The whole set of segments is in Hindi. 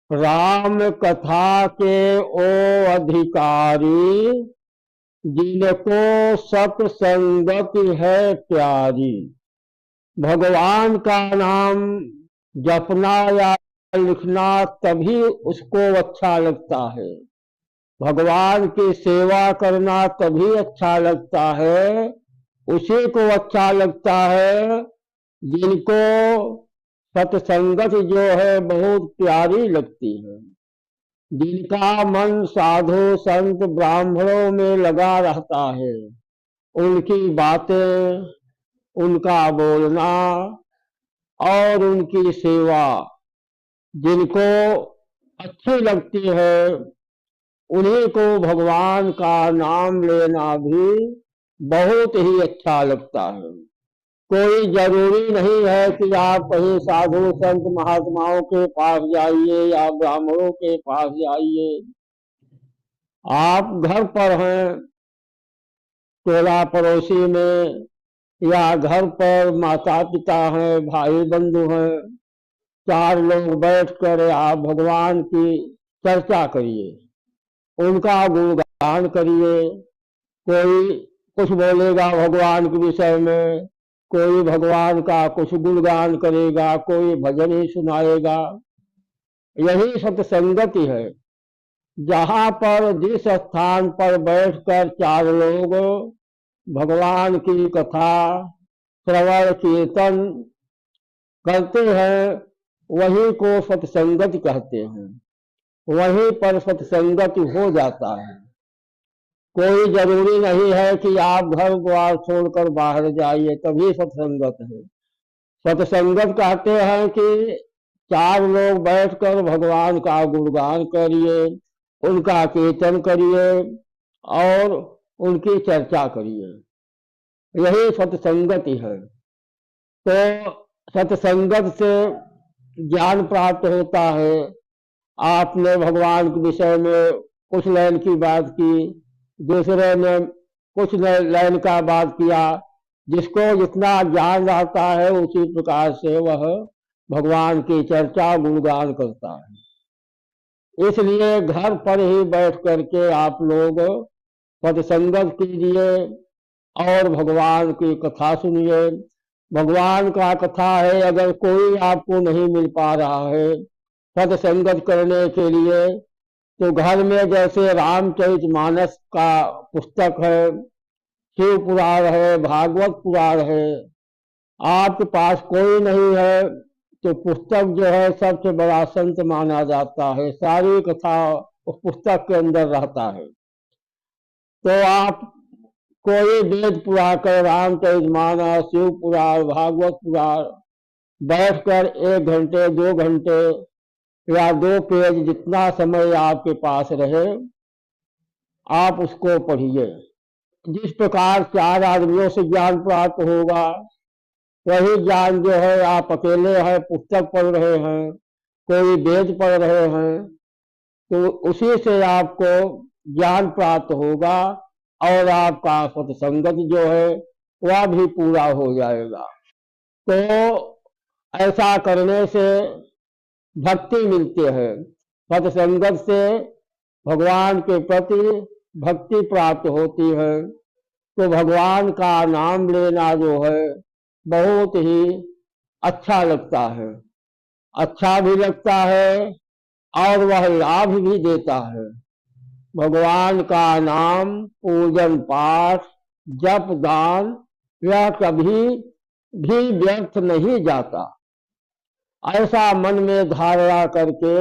राम कथा के ओ अधिकारी, जिनको सत्संगति है प्यारी। भगवान का नाम जपना या लिखना तभी उसको अच्छा लगता है। भगवान की सेवा करना तभी अच्छा लगता है। उसी को अच्छा लगता है जिनको सत्संगत जो है बहुत प्यारी लगती है, जिनका मन साधु संत ब्राह्मणों में लगा रहता है। उनकी बातें, उनका बोलना और उनकी सेवा जिनको अच्छी लगती है, उन्हीं को भगवान का नाम लेना भी बहुत ही अच्छा लगता है। कोई जरूरी नहीं है कि आप कहीं साधु संत महात्माओं के पास जाइए या ब्राह्मणों के पास जाइए। आप घर पर हैं, टोला पड़ोसी में, या घर पर माता पिता हैं, भाई बंधु हैं, चार लोग बैठकर आप भगवान की चर्चा करिए, उनका गुणगान करिए। कोई कुछ बोलेगा भगवान के विषय में, कोई भगवान का कुछ गुणगान करेगा, कोई भजन ही सुनाएगा। यही सत्संगति है, जहां पर जिस स्थान पर बैठकर चार लोग भगवान की कथा श्रवण कीर्तन करते हैं, वही को सत्संगति कहते हैं। वहीं पर सत्संगति हो जाता है। कोई जरूरी नहीं है कि आप घर द्वार छोड़कर बाहर जाइए तभी सत्संगत है। सत्संगत कहते हैं कि चार लोग बैठकर भगवान का गुणगान करिए, उनका कीर्तन करिए और उनकी चर्चा करिए। यही सत्संगति है। तो सत्संगत से ज्ञान प्राप्त होता है। आपने भगवान के विषय में कुछ लाइन की बात की, दूसरे ने कुछ लाइन का बात किया। जिसको जितना ज्ञान रहता है उसी प्रकार से वह भगवान की चर्चा गुणगान करता है। इसलिए घर पर ही बैठ करके आप लोग सत्संगत कीजिए और भगवान की कथा सुनिए। भगवान का कथा है, अगर कोई आपको नहीं मिल पा रहा है सत्संगत करने के लिए, तो घर में जैसे रामचरितमानस का पुस्तक है, शिव पुराण है, भागवत पुराण है। आपके पास कोई नहीं है तो पुस्तक जो है सबसे बड़ा संत माना जाता है। सारी कथा उस पुस्तक के अंदर रहता है। तो आप कोई वेद पुराण कर, रामचरितमानस, शिव पुराण, भागवत पुराण बैठकर 1 घंटे 2 घंटे या 2 पेज, जितना समय आपके पास रहे, आप उसको पढ़िए। जिस प्रकार 4 आदमियों से ज्ञान प्राप्त होगा, वही ज्ञान जो है आप अकेले हैं, पुस्तक पढ़ रहे हैं, कोई वेद पढ़ रहे हैं, तो उसी से आपको ज्ञान प्राप्त होगा और आपका सत्संगत जो है वह भी पूरा हो जाएगा। तो ऐसा करने से भक्ति मिलती है। सत्संगत से भगवान के प्रति भक्ति प्राप्त होती है। तो भगवान का नाम लेना जो है बहुत ही अच्छा लगता है। अच्छा भी लगता है और वह लाभ भी देता है। भगवान का नाम, पूजन पाठ, जप दान, यह कभी भी व्यर्थ नहीं जाता। ऐसा मन में धारणा करके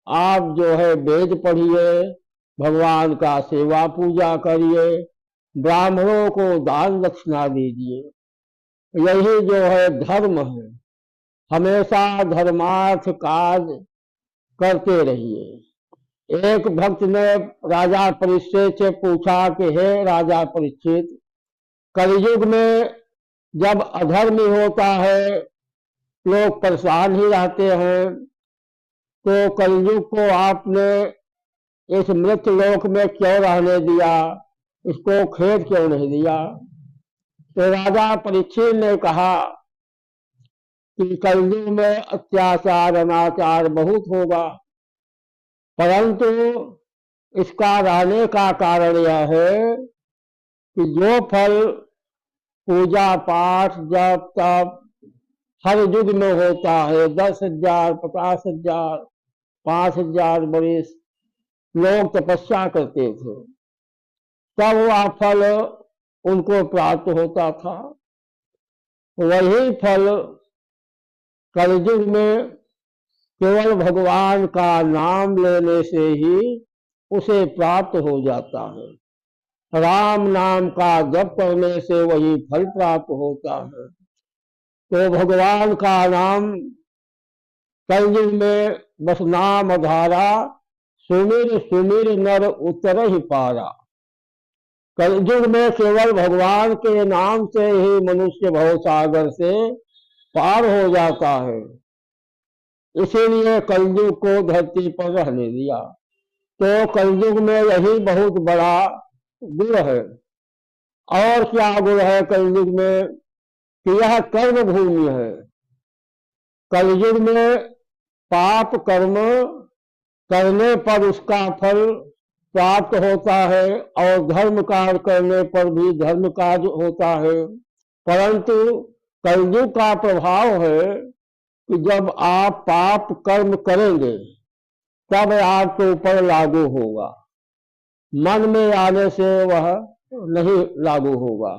आप जो है वेद पढ़िए, भगवान का सेवा पूजा करिए, ब्राह्मणों को दान दक्षिणा दीजिए। यही जो है धर्म है। हमेशा धर्मार्थ कार्य करते रहिए। एक भक्त ने राजा परीक्षित से पूछा कि हे राजा परीक्षित, कलयुग में जब अधर्म होता है, लोग परेशान ही रहते हैं, तो कलयुग को आपने इस मृत्यु लोक में क्यों रहने दिया, इसको खेद क्यों नहीं दिया? तो राजा परीक्षित ने कहा कि कलयुग में अत्याचार अनाचार बहुत होगा, परंतु इसका रहने का कारण यह है कि जो फल पूजा पाठ जप तप हर युग में होता है, 10,000 50,000 5,000 वर्ष लोग तपस्या करते थे, तब वह फल उनको प्राप्त होता था। वही फल कलयुग में केवल भगवान का नाम लेने से ही उसे प्राप्त हो जाता है। राम नाम का जप करने से वही फल प्राप्त होता है। तो भगवान का नाम कलयुग में बस नाम धारा, सुमिर सुमिर नर उतर ही पारा। कलयुग में केवल भगवान के नाम से ही मनुष्य भवसागर से पार हो जाता है। इसीलिए कलयुग को धरती पर रहने दिया। तो कलयुग में यही बहुत बड़ा गुण है। और क्या गुण है कलयुग में कि यह कर्म भूमि है। कलयुग में पाप कर्म करने पर उसका फल प्राप्त होता है और धर्म कार्य करने पर भी धर्म कार्य होता है। परंतु कलयुग का प्रभाव है कि जब आप पाप कर्म करेंगे तब आपके ऊपर लागू होगा, मन में आने से वह नहीं लागू होगा।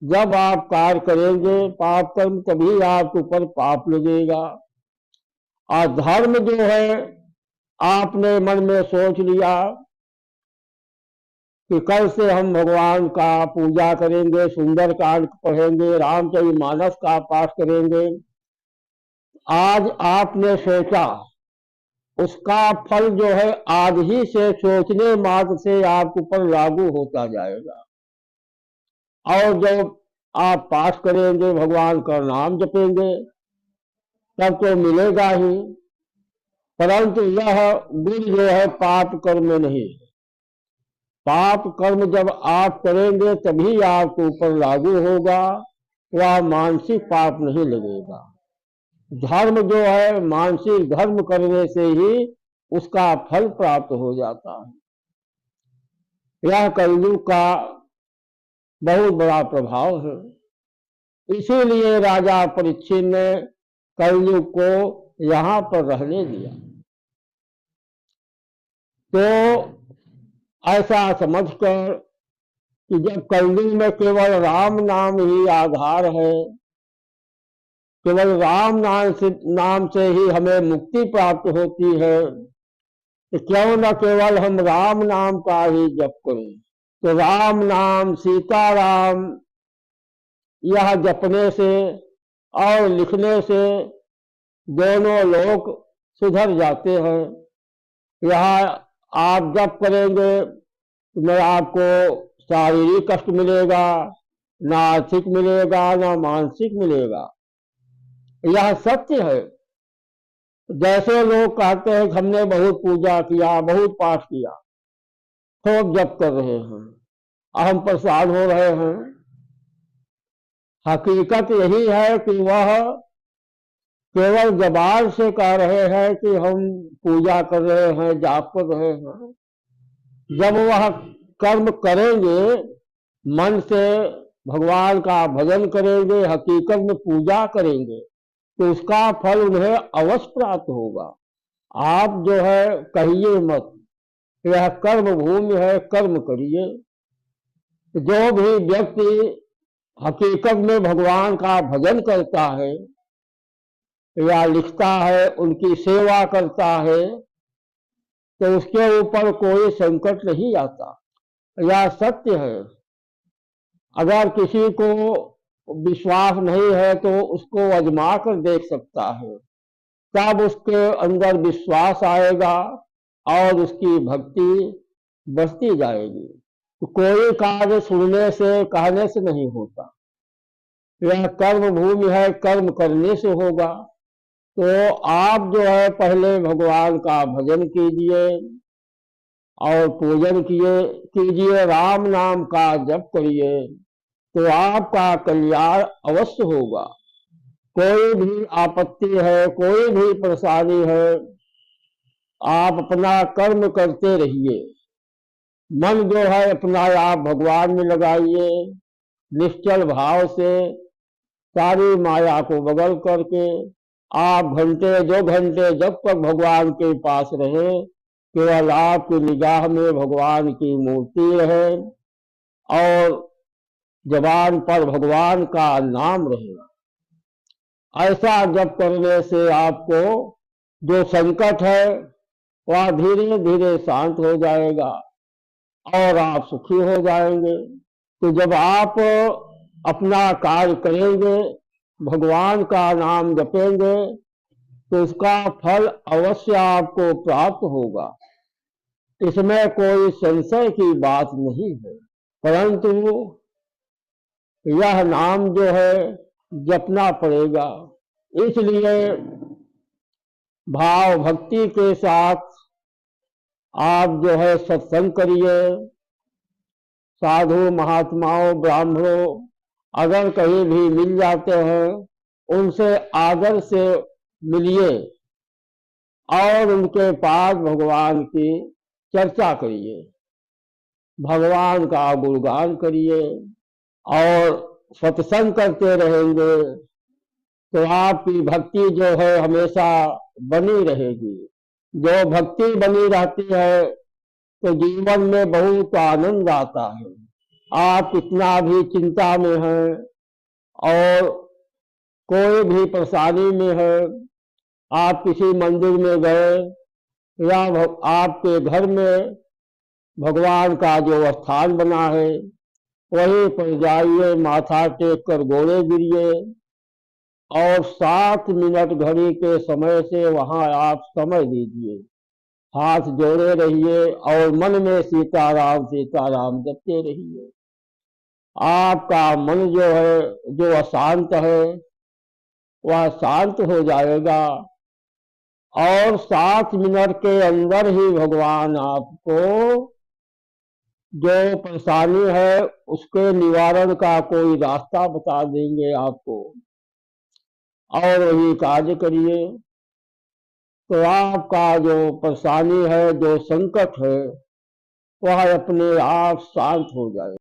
जब आप कार्य करेंगे पाप कर्म तभी आपके ऊपर पाप लगेगा। और धर्म जो है आपने मन में सोच लिया कि कल से हम भगवान का पूजा करेंगे, सुंदर कांड पढ़ेंगे, रामचरितमानस का पाठ करेंगे। आज आपने सोचा, उसका फल जो है आज ही से सोचने मात्र से आपके ऊपर लागू होता जाएगा। और जब आप पाठ करेंगे, भगवान का नाम जपेंगे, तब तो मिलेगा ही। परंतु यह गुण जो है पाप कर्म में नहीं। पाप कर्म जब आप करेंगे तभी आपके ऊपर लागू होगा, वह मानसिक पाप नहीं लगेगा। धर्म जो है मानसिक धर्म करने से ही उसका फल प्राप्त हो जाता है। यह कलयुग का बहुत बड़ा प्रभाव है। इसीलिए राजा परीक्षित ने कलयुग को यहां पर रहने दिया। तो ऐसा समझकर कि जब कलयुग में केवल राम नाम ही आधार है, केवल राम नाम से ही हमें मुक्ति प्राप्त होती है, तो क्यों न केवल हम राम नाम का ही जप करें। तो राम नाम सीताराम यह जपने से और लिखने से दोनों लोग सुधर जाते हैं। यह आप जप करेंगे न आपको शारीरिक कष्ट मिलेगा, ना आर्थिक मिलेगा, ना मानसिक मिलेगा। यह सत्य है। जैसे लोग कहते हैं कि हमने बहुत पूजा किया, बहुत पाठ किया, खूब जप कर रहे हैं, हम प्रसाद हो रहे हैं। हकीकत यही है कि वह केवल जबान से कह रहे हैं कि हम पूजा कर रहे हैं, जाप कर रहे हैं। जब वह कर्म करेंगे, मन से भगवान का भजन करेंगे, हकीकत में पूजा करेंगे, तो उसका फल उन्हें अवश्य प्राप्त होगा। आप जो है कहिए मत, यह कर्म भूमि है, कर्म करिए। जो भी व्यक्ति हकीकत में भगवान का भजन करता है या लिखता है, उनकी सेवा करता है, तो उसके ऊपर कोई संकट नहीं आता। यह सत्य है। अगर किसी को विश्वास नहीं है तो उसको आजमा कर देख सकता है, तब उसके अंदर विश्वास आएगा और उसकी भक्ति बढ़ती जाएगी। तो कोई कार्य सुनने से कहने से नहीं होता। यह कर्म भूमि है, कर्म करने से होगा। तो आप जो है पहले भगवान का भजन कीजिए और पूजन कीजिए, राम नाम का जप करिए, तो आपका कल्याण अवश्य होगा। कोई भी आपत्ति है, कोई भी परेशानी है, आप अपना कर्म करते रहिए। मन जो है अपना आप भगवान में लगाइए, निश्चल भाव से सारी माया को बगल करके आप घंटे 2 घंटे जब तक भगवान के पास रहे, केवल आपकी निगाह में भगवान की मूर्ति रहे और जबान पर भगवान का नाम रहे। ऐसा जब करने से आपको जो संकट है वह धीरे धीरे शांत हो जाएगा और आप सुखी हो जाएंगे। तो जब आप अपना कार्य करेंगे, भगवान का नाम जपेंगे, तो उसका फल अवश्य आपको प्राप्त होगा, इसमें कोई संशय की बात नहीं है। परंतु यह नाम जो है जपना पड़ेगा, इसलिए भाव भक्ति के साथ आप जो है सत्संग करिए। साधु महात्माओं ब्राह्मणों अगर कहीं भी मिल जाते हैं, उनसे आदर से मिलिए और उनके पास भगवान की चर्चा करिए, भगवान का गुणगान करिए और सत्संग करते रहेंगे तो आपकी भक्ति जो है हमेशा बनी रहेगी। जो भक्ति बनी रहती है तो जीवन में बहुत आनंद आता है। आप कितना भी चिंता में हैं और कोई भी परेशानी में है, आप किसी मंदिर में गए या आपके घर में भगवान का जो स्थान बना है वहीं पर जाइए, माथा टेक कर गोड़े गिरिए और 7 मिनट घड़ी के समय से वहां आप समय दीजिए, हाथ जोड़े रहिए और मन में सीताराम जपते रहिए। आपका मन जो है, जो अशांत है, वह शांत हो जाएगा और 7 मिनट के अंदर ही भगवान आपको जो परेशानी है उसके निवारण का कोई रास्ता बता देंगे आपको, और वही कार्य करिए तो आपका जो परेशानी है, जो संकट है, वह अपने आप शांत हो जाए।